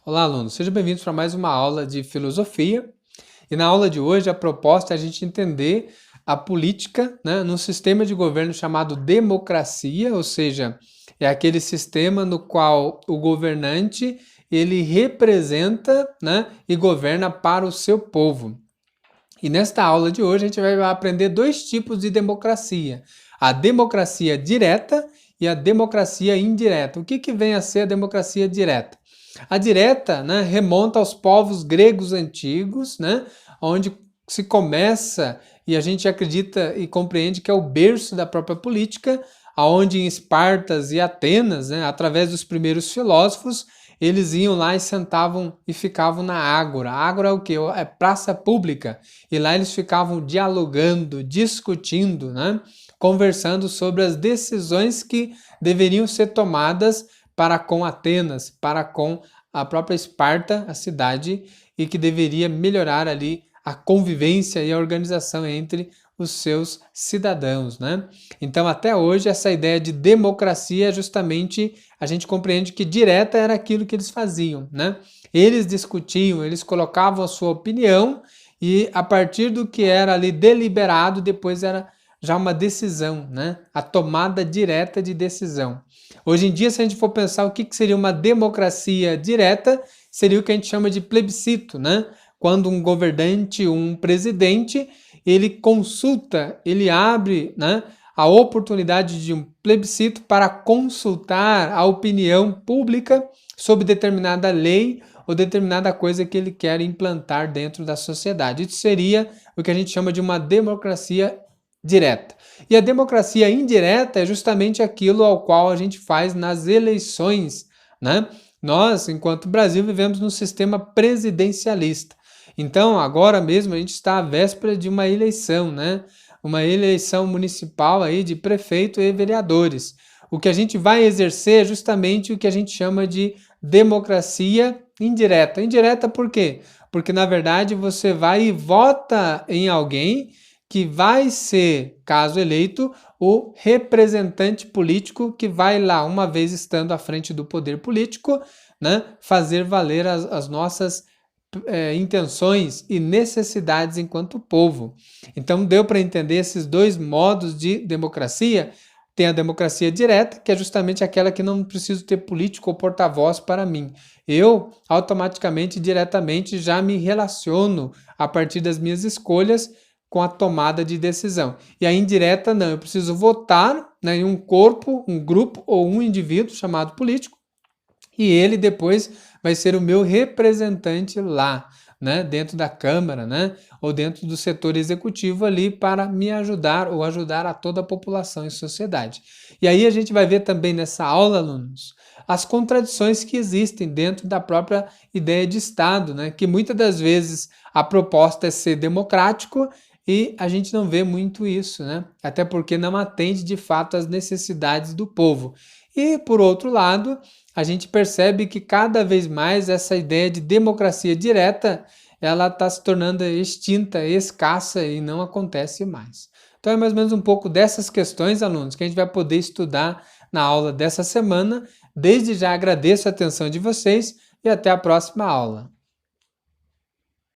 Olá, alunos, sejam bem-vindos para mais uma aula de filosofia. E na aula de hoje a proposta é a gente entender a política, né, num sistema de governo chamado democracia, ou seja, é aquele sistema no qual o governante ele representa, né, e governa para o seu povo. E nesta aula de hoje a gente vai aprender dois tipos de democracia: a democracia direta e a democracia indireta. O que vem a ser a democracia direta? A direta, né, remonta aos povos gregos antigos, né, onde se começa e a gente acredita e compreende que é o berço da própria política, aonde em Espartas e Atenas, né, através dos primeiros filósofos, eles iam lá e sentavam e ficavam na ágora. A ágora é o quê? É praça pública. E lá eles ficavam dialogando, discutindo, né, conversando sobre as decisões que deveriam ser tomadas para com Atenas, para com a própria Esparta, a cidade, e que deveria melhorar ali a convivência e a organização entre os seus cidadãos, né? Então, até hoje, essa ideia de democracia é justamente, a gente compreende que direta era aquilo que eles faziam, né? Eles discutiam, eles colocavam a sua opinião e a partir do que era ali deliberado, depois era já uma decisão, né? A tomada direta de decisão. Hoje em dia, se a gente for pensar o que seria uma democracia direta, seria o que a gente chama de plebiscito, né? Quando um governante, um presidente, ele consulta, ele abre, né, a oportunidade de um plebiscito para consultar a opinião pública sobre determinada lei ou determinada coisa que ele quer implantar dentro da sociedade. Isso seria o que a gente chama de uma democracia direta. E a democracia indireta é justamente aquilo ao qual a gente faz nas eleições, né? Nós, enquanto Brasil, vivemos num sistema presidencialista. Então, agora mesmo a gente está à véspera de uma eleição, né? Uma eleição municipal aí de prefeito e vereadores. O que a gente vai exercer é justamente o que a gente chama de democracia indireta. Indireta por quê? Porque, na verdade, você vai e vota em alguém que vai ser, caso eleito, o representante político que vai lá, uma vez estando à frente do poder político, né, fazer valer as nossas intenções e necessidades enquanto povo. Então deu para entender esses dois modos de democracia. Tem a democracia direta, que é justamente aquela que não preciso ter político ou porta-voz para mim. Eu, automaticamente, diretamente, já me relaciono a partir das minhas escolhas com a tomada de decisão. E a indireta não, eu preciso votar, né, em um corpo, um grupo ou um indivíduo chamado político, e ele depois vai ser o meu representante lá, né, dentro da Câmara, né, ou dentro do setor executivo ali para me ajudar ou ajudar a toda a população e sociedade. E aí a gente vai ver também nessa aula, alunos, as contradições que existem dentro da própria ideia de Estado, né, que muitas das vezes a proposta é ser democrático e a gente não vê muito isso, né? Até porque não atende de fato às necessidades do povo. E, por outro lado, a gente percebe que cada vez mais essa ideia de democracia direta ela está se tornando extinta, escassa e não acontece mais. Então é mais ou menos um pouco dessas questões, alunos, que a gente vai poder estudar na aula dessa semana. Desde já agradeço a atenção de vocês e até a próxima aula.